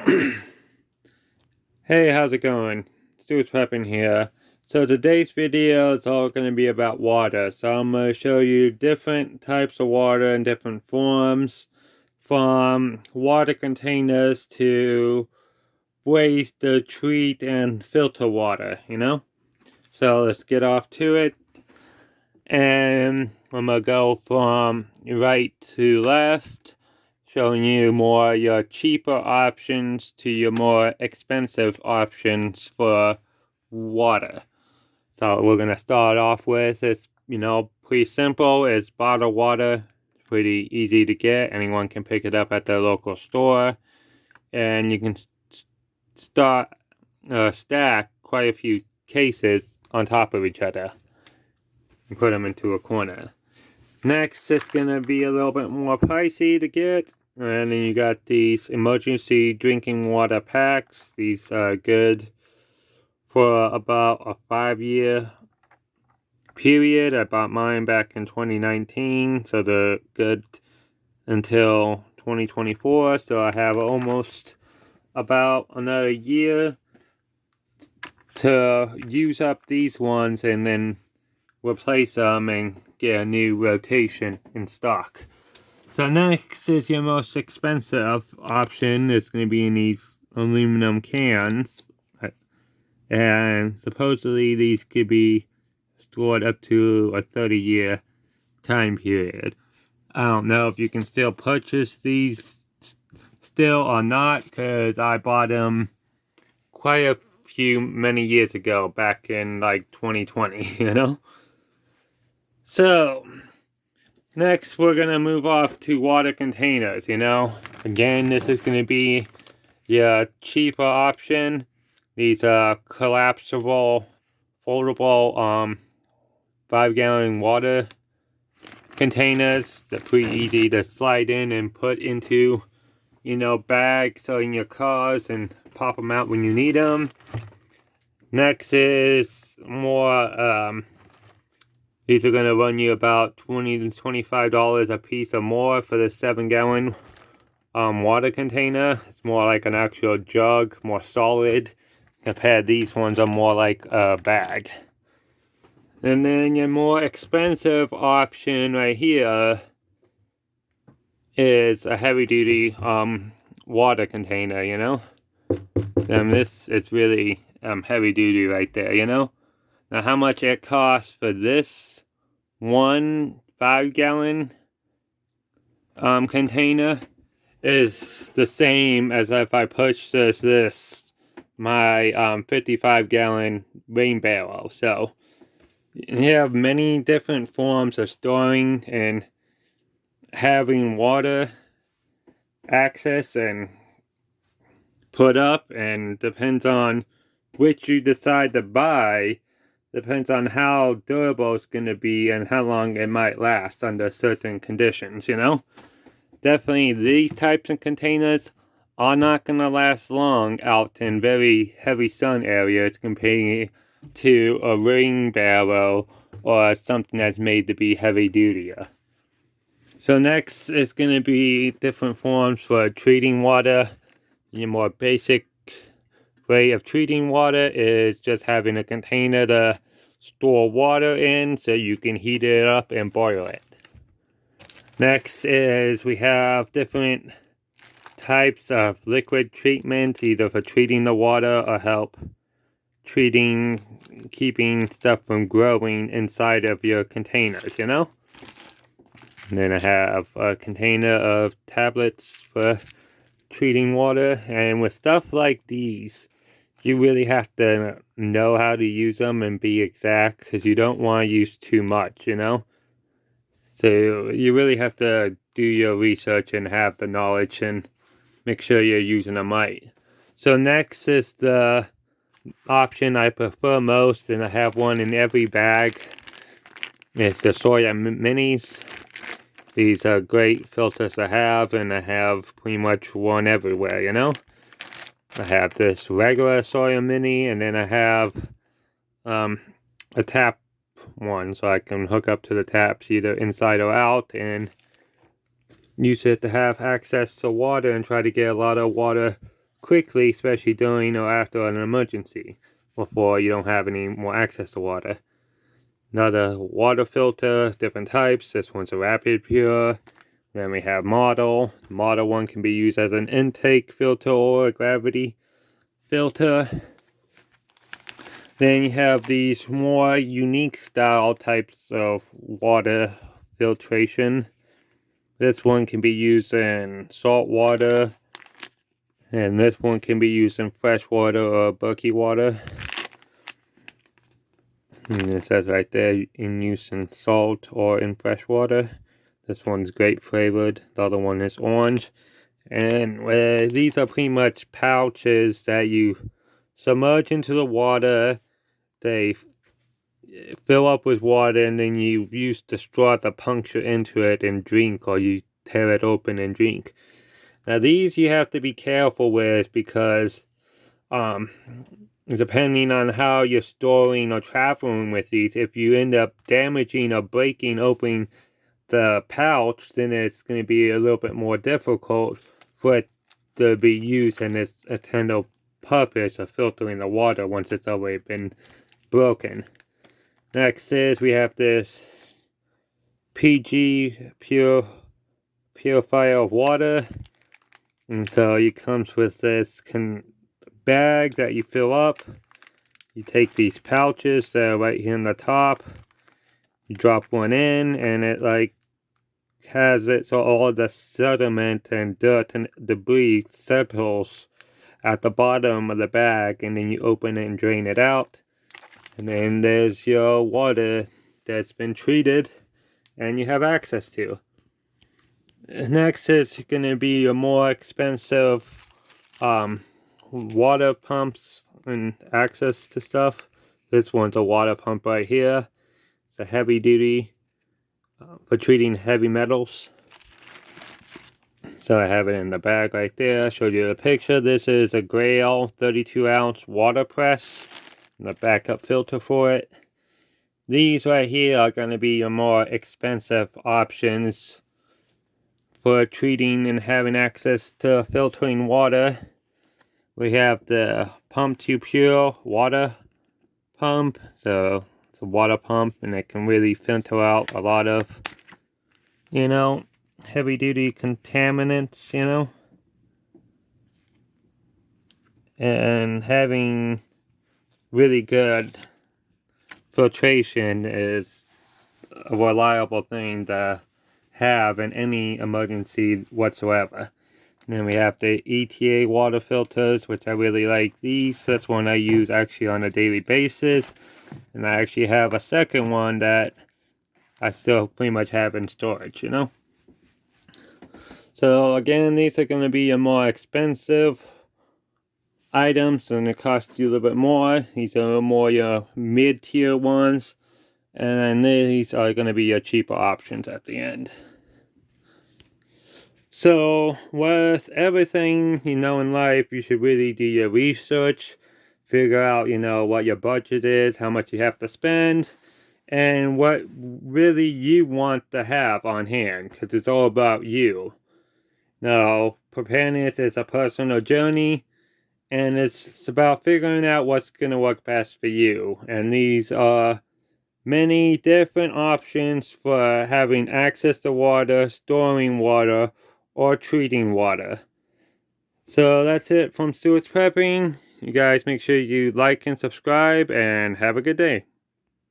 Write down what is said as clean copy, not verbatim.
Hey, how's it going? Stu's Prepping here. So today's video is all going to be about water. So I'm going to show you different types of water in different forms, from water containers to ways to treat and filter water, So let's get off to it. And I'm going to go from right to left, showing you more your cheaper options to your more expensive options for water. So we're gonna start off with it's pretty simple. It's bottled water. It's pretty easy to get. Anyone can pick it up at their local store, and you can start stack quite a few cases on top of each other and put them into a corner. Next, it's gonna be a little bit more pricey to get. And then you got these emergency drinking water packs. These are good for about a 5-year period. I bought mine back in 2019, so they're good until 2024. So I have almost about another year to use up these ones and then replace them and get a new rotation in stock. So next is your most expensive option. It's going to be in these aluminum cans. And supposedly these could be stored up to a 30-year time period. I don't know if you can still purchase these still or not, because I bought them quite many years ago, back in like 2020, So, next we're going to move off to water containers, Again, this is going to be your cheaper option. These are collapsible, foldable, 5-gallon water containers. They're pretty easy to slide in and put into, bags or in your cars and pop them out when you need them. Next is more, these are going to run you about $20 to $25 a piece or more for the 7-gallon water container. It's more like an actual jug, more solid, compared these ones are more like a bag. And then your more expensive option right here is a heavy-duty water container, And this is really heavy-duty right there, Now how much it costs for this one 5-gallon container is the same as if I purchased my 55-gallon rain barrel. So you have many different forms of storing and having water access and put up, and depends on which you decide to buy, depends on how durable it's going to be and how long it might last under certain conditions, Definitely these types of containers are not going to last long out in very heavy sun areas compared to a rain barrel or something that's made to be heavy dutier. So next is going to be different forms for treating water. Your more basic way of treating water is just having a container to store water in so you can heat it up and boil it. Next is we have different types of liquid treatments, either for treating the water or help keeping stuff from growing inside of your containers, And then I have a container of tablets for treating water. And with stuff like these, you really have to know how to use them and be exact, because you don't want to use too much, So you really have to do your research and have the knowledge and make sure you're using them right. So next is the option I prefer most, and I have one in every bag. It's the Soya Minis. These are great filters to have, and I have pretty much one everywhere, I have this regular Soya Mini, and then I have a tap one, so I can hook up to the taps either inside or out and use it to have access to water and try to get a lot of water quickly, especially during or after an emergency, before you don't have any more access to water. Another water filter, different types. This one's a Rapid Pure. Then we have Model. The Model one can be used as an intake filter or a gravity filter. Then you have these more unique style types of water filtration. This one can be used in salt water, and this one can be used in fresh water or murky water. And it says right there, in use in salt or in fresh water. This one's grape flavored, the other one is orange. And these are pretty much pouches that you submerge into the water. They fill up with water, and then you use the straw to puncture into it and drink, or you tear it open and drink. Now these you have to be careful with, because depending on how you're storing or traveling with these, if you end up damaging or breaking open the pouch, then it's going to be a little bit more difficult for it to be used in its intended purpose of filtering the water once it's already been broken. Next is we have this PG purifier of water, and so it comes with this bag that you fill up. You take these pouches that are right here on the top, you drop one in, and it like has it so all the sediment and dirt and debris settles at the bottom of the bag, and then you open it and drain it out. And then there's your water that's been treated and you have access to. Next is going to be a more expensive water pumps and access to stuff. This one's a water pump right here. It's a heavy duty for treating heavy metals. So I have it in the bag right there. I showed you a picture. This is a Grail 32-ounce water press. The backup filter for it. These right here are going to be your more expensive options for treating and having access to filtering water. We have the Pump to Pure water pump. So it's a water pump, and it can really filter out a lot of, heavy duty contaminants, and having really good filtration is a reliable thing to have in any emergency whatsoever. And then we have the ETA water filters, which I really like these. That's one I use actually on a daily basis. And I actually have a second one that I still pretty much have in storage, So again, these are going to be a more expensive items, and it costs you a little bit more. These are more your mid-tier ones, and then these are going to be your cheaper options at the end. So with everything in life, you should really do your research, figure out what your budget is, how much you have to spend, and what really you want to have on hand, because it's all about you. Now, preparedness is a personal journey, and it's about figuring out what's going to work best for you. And these are many different options for having access to water, storing water, or treating water. So that's it from Stuart's Prepping. You guys make sure you like and subscribe, and have a good day.